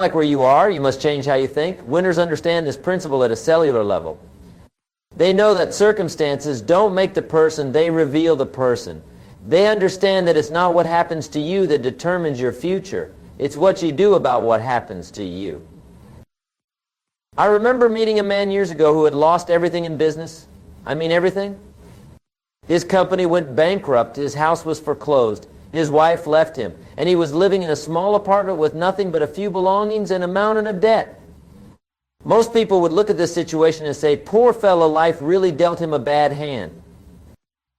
like where you are, you must change how you think. Winners understand this principle at a cellular level. They know that circumstances don't make the person, they reveal the person. They understand that it's not what happens to you that determines your future. It's what you do about what happens to you. I remember meeting a man years ago who had lost everything in business. I mean everything. His company went bankrupt. His house was foreclosed. His wife left him. And he was living in a small apartment with nothing but a few belongings and a mountain of debt. Most people would look at this situation and say, poor fellow, life really dealt him a bad hand.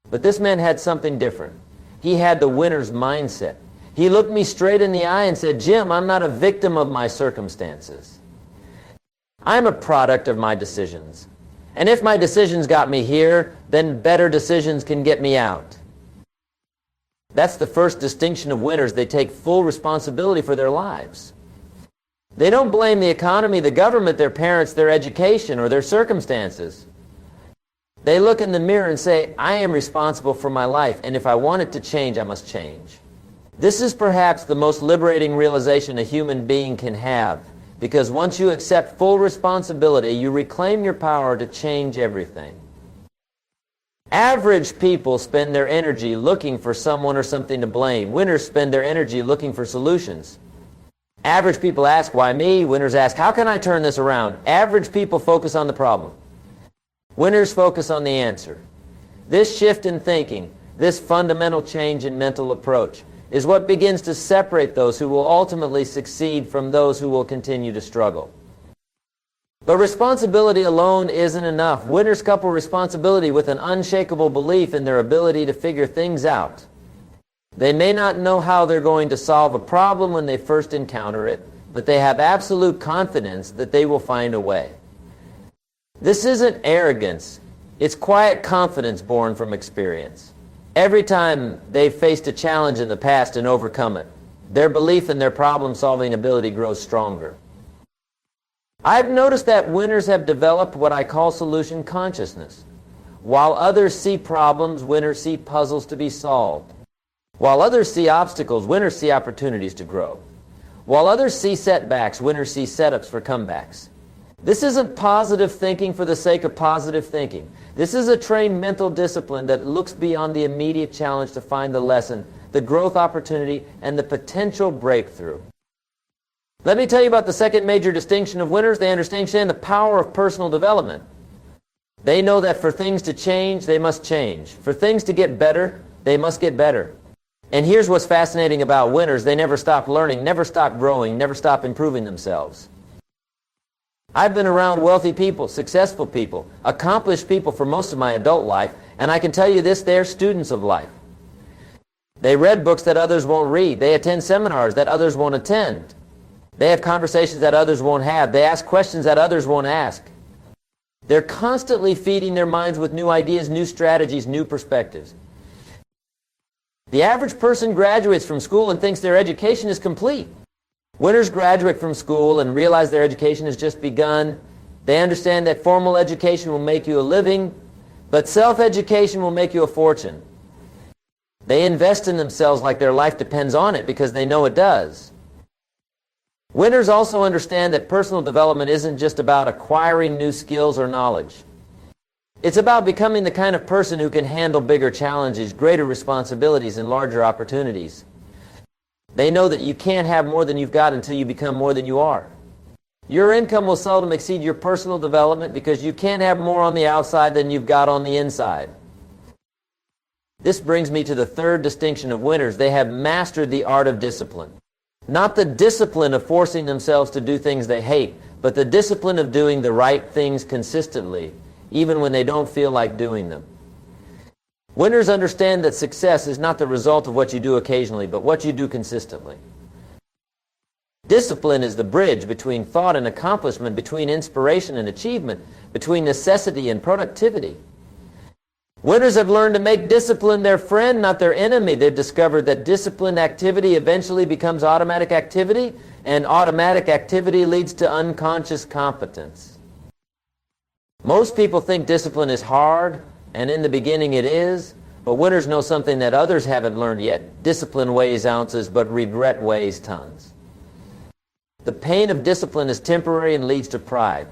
But this man had something different. He had the winner's mindset. He looked me straight in the eye and said, Jim, I'm not a victim of my circumstances. I'm a product of my decisions. And if my decisions got me here, then better decisions can get me out. That's the first distinction of winners. They take full responsibility for their lives. They don't blame the economy, the government, their parents, their education, or their circumstances. They look in the mirror and say, I am responsible for my life, and if I want it to change, I must change. This is perhaps the most liberating realization a human being can have, because once you accept full responsibility, you reclaim your power to change everything. Average people spend their energy looking for someone or something to blame. Winners spend their energy looking for solutions. Average people ask, why me? Winners ask, how can I turn this around? Average people focus on the problem. Winners focus on the answer. This shift in thinking, this fundamental change in mental approach, is what begins to separate those who will ultimately succeed from those who will continue to struggle. But responsibility alone isn't enough. Winners couple responsibility with an unshakable belief in their ability to figure things out. They may not know how they're going to solve a problem when they first encounter it, but they have absolute confidence that they will find a way. This isn't arrogance. It's quiet confidence born from experience. Every time they've faced a challenge in the past and overcome it, their belief in their problem-solving ability grows stronger. I've noticed that winners have developed what I call solution consciousness. While others see problems, winners see puzzles to be solved. While others see obstacles, winners see opportunities to grow. While others see setbacks, winners see setups for comebacks. This isn't positive thinking for the sake of positive thinking. This is a trained mental discipline that looks beyond the immediate challenge to find the lesson, the growth opportunity, and the potential breakthrough. Let me tell you about the second major distinction of winners. They understand the power of personal development. They know that for things to change, they must change. For things to get better, they must get better. And here's what's fascinating about winners. They never stop learning, never stop growing, never stop improving themselves. I've been around wealthy people, successful people, accomplished people for most of my adult life, and I can tell you this, they're students of life. They read books that others won't read. They attend seminars that others won't attend. They have conversations that others won't have. They ask questions that others won't ask. They're constantly feeding their minds with new ideas, new strategies, new perspectives. The average person graduates from school and thinks their education is complete. Winners graduate from school and realize their education has just begun. They understand that formal education will make you a living, but self-education will make you a fortune. They invest in themselves like their life depends on it because they know it does. Winners also understand that personal development isn't just about acquiring new skills or knowledge. It's about becoming the kind of person who can handle bigger challenges, greater responsibilities, and larger opportunities. They know that you can't have more than you've got until you become more than you are. Your income will seldom exceed your personal development because you can't have more on the outside than you've got on the inside. This brings me to the third distinction of winners. They have mastered the art of discipline. Not the discipline of forcing themselves to do things they hate, but the discipline of doing the right things consistently, even when they don't feel like doing them. Winners understand that success is not the result of what you do occasionally, but what you do consistently. Discipline is the bridge between thought and accomplishment, between inspiration and achievement, between necessity and productivity. Winners have learned to make discipline their friend, not their enemy. They've discovered that disciplined activity eventually becomes automatic activity, and automatic activity leads to unconscious competence. Most people think discipline is hard, and in the beginning it is, but winners know something that others haven't learned yet. Discipline weighs ounces, but regret weighs tons. The pain of discipline is temporary and leads to pride.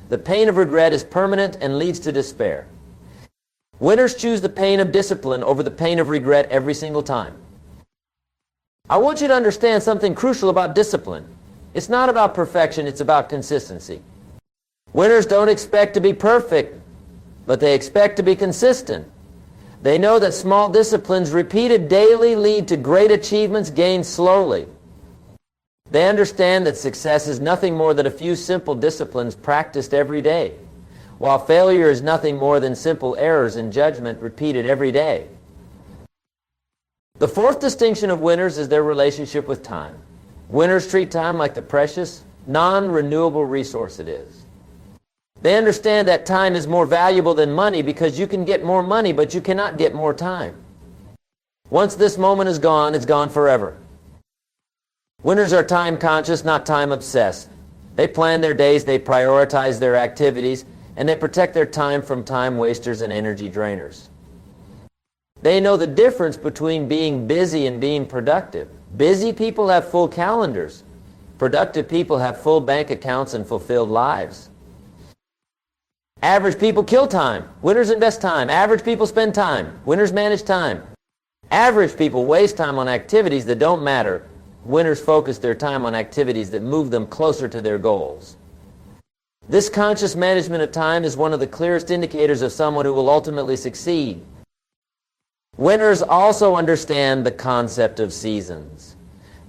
The pain of regret is permanent and leads to despair. Winners choose the pain of discipline over the pain of regret every single time. I want you to understand something crucial about discipline. It's not about perfection, it's about consistency. Winners don't expect to be perfect, but they expect to be consistent. They know that small disciplines repeated daily lead to great achievements gained slowly. They understand that success is nothing more than a few simple disciplines practiced every day, while failure is nothing more than simple errors in judgment repeated every day. The fourth distinction of winners is their relationship with time. Winners treat time like the precious, non-renewable resource it is. They understand that time is more valuable than money because you can get more money, but you cannot get more time. Once this moment is gone, it's gone forever. Winners are time conscious, not time obsessed. They plan their days, they prioritize their activities, and they protect their time from time wasters and energy drainers. They know the difference between being busy and being productive. Busy people have full calendars. Productive people have full bank accounts and fulfilled lives. Average people kill time. Winners invest time. Average people spend time. Winners manage time. Average people waste time on activities that don't matter. Winners focus their time on activities that move them closer to their goals. This conscious management of time is one of the clearest indicators of someone who will ultimately succeed. Winners also understand the concept of seasons.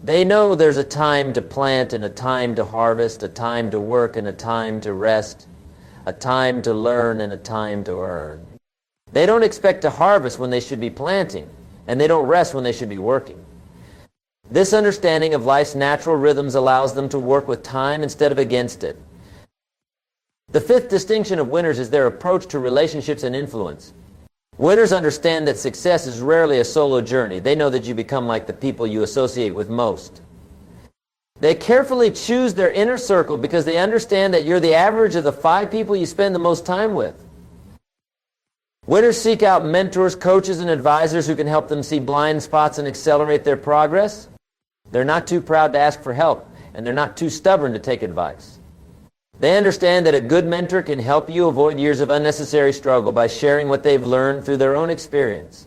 They know there's a time to plant and a time to harvest, a time to work and a time to rest, a time to learn and a time to earn. They don't expect to harvest when they should be planting, and they don't rest when they should be working. This understanding of life's natural rhythms allows them to work with time instead of against it. The fifth distinction of winners is their approach to relationships and influence. Winners understand that success is rarely a solo journey. They know that you become like the people you associate with most. They carefully choose their inner circle because they understand that you're the average of the 5 people you spend the most time with. Winners seek out mentors, coaches, and advisors who can help them see blind spots and accelerate their progress. They're not too proud to ask for help, and they're not too stubborn to take advice. They understand that a good mentor can help you avoid years of unnecessary struggle by sharing what they've learned through their own experience.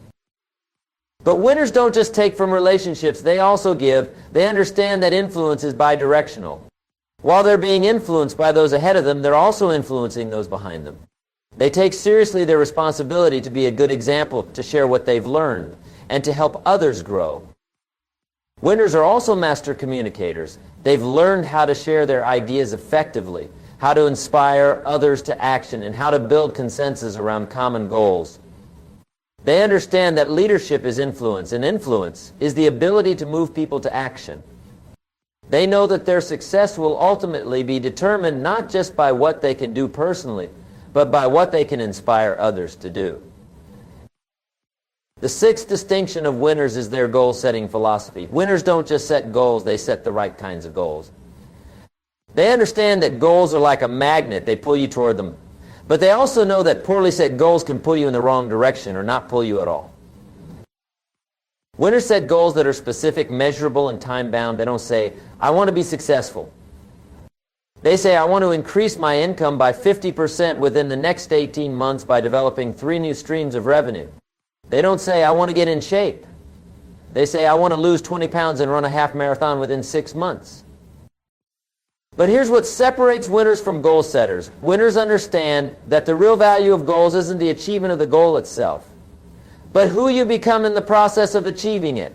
But winners don't just take from relationships, they also give. They understand that influence is bidirectional. While they're being influenced by those ahead of them, they're also influencing those behind them. They take seriously their responsibility to be a good example, to share what they've learned, and to help others grow. Winners are also master communicators. They've learned how to share their ideas effectively, how to inspire others to action, and how to build consensus around common goals. They understand that leadership is influence, and influence is the ability to move people to action. They know that their success will ultimately be determined not just by what they can do personally, but by what they can inspire others to do. The sixth distinction of winners is their goal-setting philosophy. Winners don't just set goals, they set the right kinds of goals. They understand that goals are like a magnet, they pull you toward them. But they also know that poorly set goals can pull you in the wrong direction or not pull you at all. Winners set goals that are specific, measurable, and time-bound. They don't say, I want to be successful. They say, I want to increase my income by 50% within the next 18 months by developing 3 new streams of revenue. They don't say, I want to get in shape. They say, I want to lose 20 pounds and run a half marathon within 6 months. But here's what separates winners from goal setters. Winners understand that the real value of goals isn't the achievement of the goal itself, but who you become in the process of achieving it.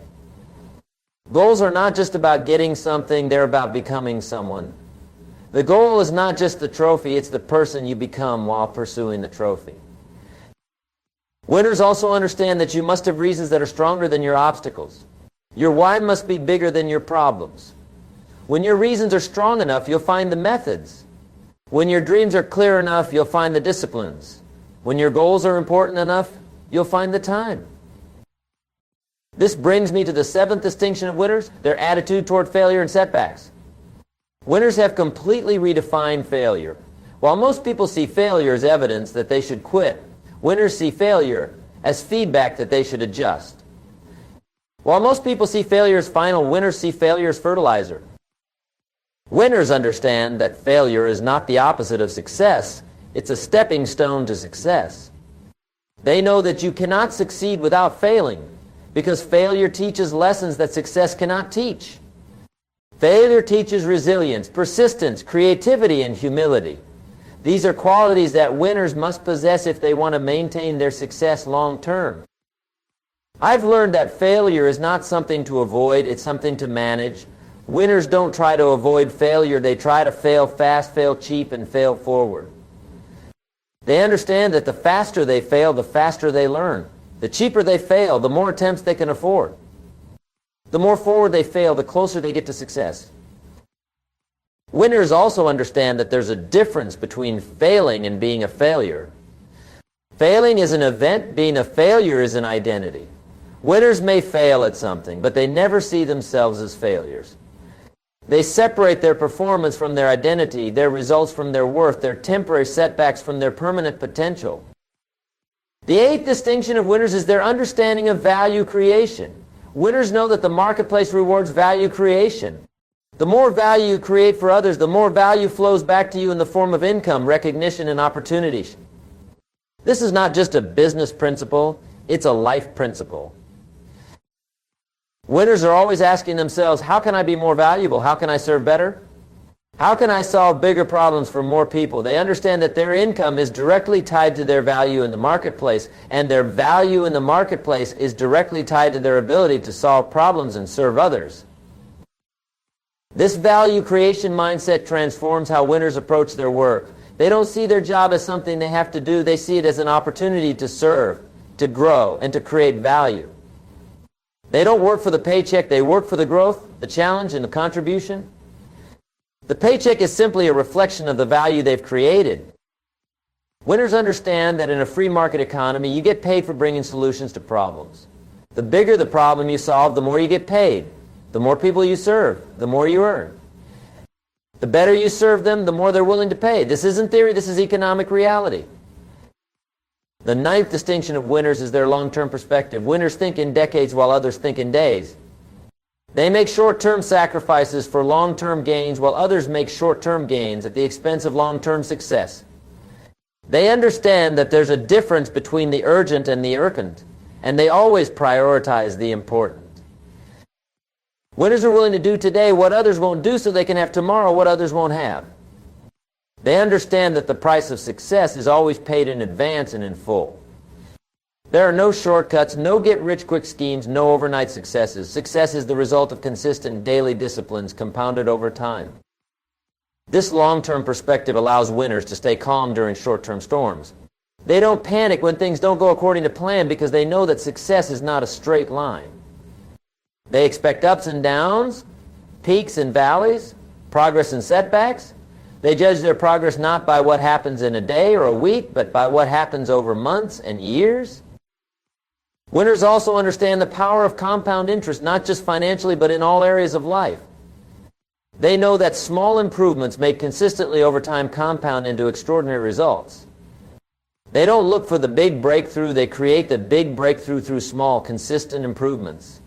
Goals are not just about getting something, they're about becoming someone. The goal is not just the trophy, it's the person you become while pursuing the trophy. Winners also understand that you must have reasons that are stronger than your obstacles. Your why must be bigger than your problems. When your reasons are strong enough, you'll find the methods. When your dreams are clear enough, you'll find the disciplines. When your goals are important enough, you'll find the time. This brings me to the seventh distinction of winners, their attitude toward failure and setbacks. Winners have completely redefined failure. While most people see failure as evidence that they should quit, winners see failure as feedback that they should adjust. While most people see failure as final, winners see failure as fertilizer. Winners understand that failure is not the opposite of success. It's a stepping stone to success. They know that you cannot succeed without failing, because failure teaches lessons that success cannot teach. Failure teaches resilience, persistence, creativity, and humility. These are qualities that winners must possess if they want to maintain their success long term. I've learned that failure is not something to avoid, it's something to manage. Winners don't try to avoid failure, they try to fail fast, fail cheap, and fail forward. They understand that the faster they fail, the faster they learn. The cheaper they fail, the more attempts they can afford. The more forward they fail, the closer they get to success. Winners also understand that there's a difference between failing and being a failure. Failing is an event, being a failure is an identity. Winners may fail at something, but they never see themselves as failures. They separate their performance from their identity, their results from their worth, their temporary setbacks from their permanent potential. The eighth distinction of winners is their understanding of value creation. Winners know that the marketplace rewards value creation. The more value you create for others, the more value flows back to you in the form of income, recognition, and opportunities. This is not just a business principle, it's a life principle. Winners are always asking themselves, how can I be more valuable? How can I serve better? How can I solve bigger problems for more people? They understand that their income is directly tied to their value in the marketplace, and their value in the marketplace is directly tied to their ability to solve problems and serve others. This value creation mindset transforms how winners approach their work. They don't see their job as something they have to do. They see it as an opportunity to serve, to grow, and to create value. They don't work for the paycheck. They work for the growth, the challenge, and the contribution. The paycheck is simply a reflection of the value they've created. Winners understand that in a free market economy, you get paid for bringing solutions to problems. The bigger the problem you solve, the more you get paid. The more people you serve, the more you earn. The better you serve them, the more they're willing to pay. This isn't theory, this is economic reality. The ninth distinction of winners is their long-term perspective. Winners think in decades while others think in days. They make short-term sacrifices for long-term gains while others make short-term gains at the expense of long-term success. They understand that there's a difference between the urgent and the urgent, and they always prioritize the important. Winners are willing to do today what others won't do so they can have tomorrow what others won't have. They understand that the price of success is always paid in advance and in full. There are no shortcuts, no get-rich-quick schemes, no overnight successes. Success is the result of consistent daily disciplines compounded over time. This long-term perspective allows winners to stay calm during short-term storms. They don't panic when things don't go according to plan because they know that success is not a straight line. They expect ups and downs, peaks and valleys, progress and setbacks. They judge their progress not by what happens in a day or a week, but by what happens over months and years. Winners also understand the power of compound interest, not just financially, but in all areas of life. They know that small improvements made consistently over time compound into extraordinary results. They don't look for the big breakthrough, they create the big breakthrough through small, consistent improvements.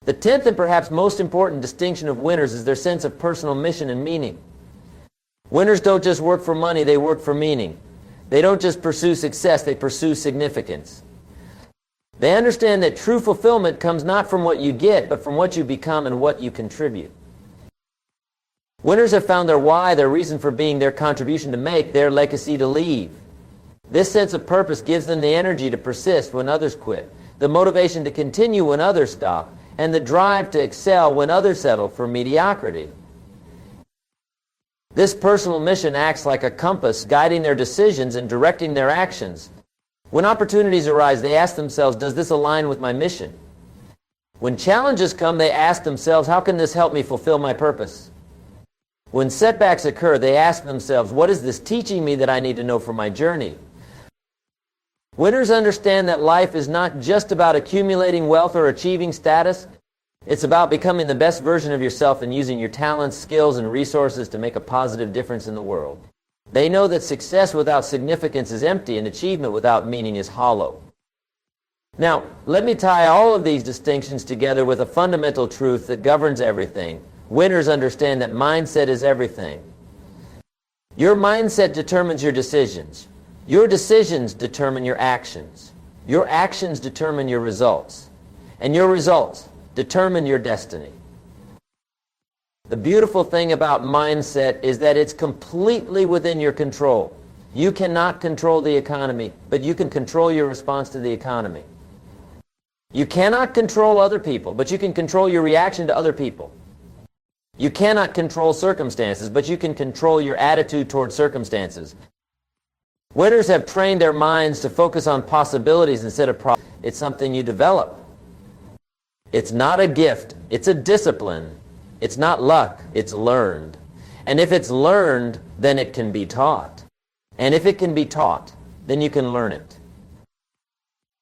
The 10th and perhaps most important distinction of winners is their sense of personal mission and meaning. Winners don't just work for money, they work for meaning. They don't just pursue success, they pursue significance. They understand that true fulfillment comes not from what you get, but from what you become and what you contribute. Winners have found their why, their reason for being, their contribution to make, their legacy to leave. This sense of purpose gives them the energy to persist when others quit, the motivation to continue when others stop, and the drive to excel when others settle for mediocrity. This personal mission acts like a compass, guiding their decisions and directing their actions. When opportunities arise, they ask themselves, does this align with my mission? When challenges come, they ask themselves, how can this help me fulfill my purpose? When setbacks occur, they ask themselves, what is this teaching me that I need to know for my journey? Winners understand that life is not just about accumulating wealth or achieving status. It's about becoming the best version of yourself and using your talents, skills, and resources to make a positive difference in the world. They know that success without significance is empty and achievement without meaning is hollow. Now, let me tie all of these distinctions together with a fundamental truth that governs everything. Winners understand that mindset is everything. Your mindset determines your decisions. Your decisions determine your actions. Your actions determine your results. And your results determine your destiny. The beautiful thing about mindset is that it's completely within your control. You cannot control the economy, but you can control your response to the economy. You cannot control other people, but you can control your reaction to other people. You cannot control circumstances, but you can control your attitude toward circumstances. Winners have trained their minds to focus on possibilities instead of problems. It's something you develop. It's not a gift. It's a discipline. It's not luck. It's learned. And if it's learned, then it can be taught. And if it can be taught, then you can learn it.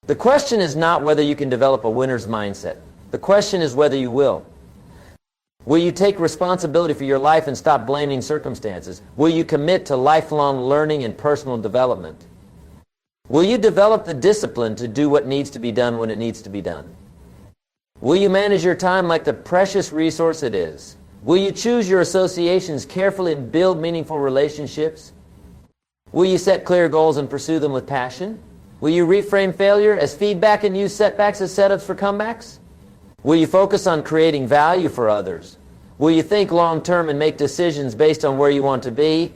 The question is not whether you can develop a winner's mindset. The question is whether you will. Will you take responsibility for your life and stop blaming circumstances? Will you commit to lifelong learning and personal development? Will you develop the discipline to do what needs to be done when it needs to be done? Will you manage your time like the precious resource it is? Will you choose your associations carefully and build meaningful relationships? Will you set clear goals and pursue them with passion? Will you reframe failure as feedback and use setbacks as setups for comebacks? Will you focus on creating value for others? Will you think long-term and make decisions based on where you want to be,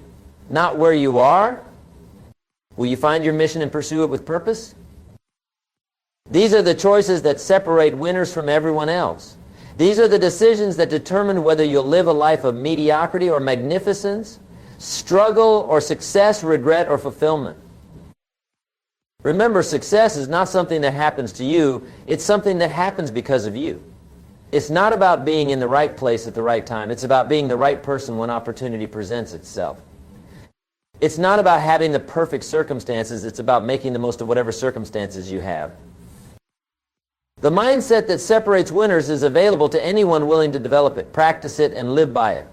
not where you are? Will you find your mission and pursue it with purpose? These are the choices that separate winners from everyone else. These are the decisions that determine whether you'll live a life of mediocrity or magnificence, struggle or success, regret or fulfillment. Remember, success is not something that happens to you. It's something that happens because of you. It's not about being in the right place at the right time. It's about being the right person when opportunity presents itself. It's not about having the perfect circumstances. It's about making the most of whatever circumstances you have. The mindset that separates winners is available to anyone willing to develop it, practice it, and live by it.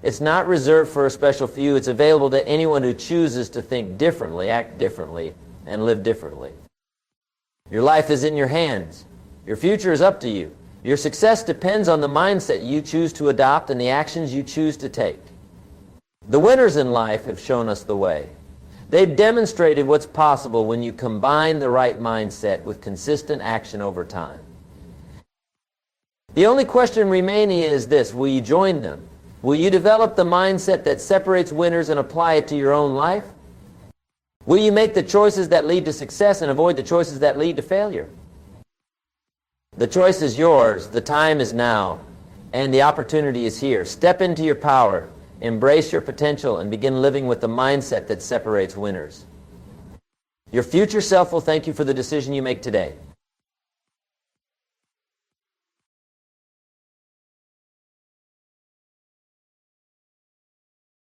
It's not reserved for a special few. It's available to anyone who chooses to think differently, act differently, and live differently. Your life is in your hands. Your future is up to you. Your success depends on the mindset you choose to adopt and the actions you choose to take. The winners in life have shown us the way. They've demonstrated what's possible when you combine the right mindset with consistent action over time. The only question remaining is this: will you join them? Will you develop the mindset that separates winners and apply it to your own life? Will you make the choices that lead to success and avoid the choices that lead to failure? The choice is yours, the time is now, and the opportunity is here. Step into your power, embrace your potential, and begin living with the mindset that separates winners. Your future self will thank you for the decision you make today.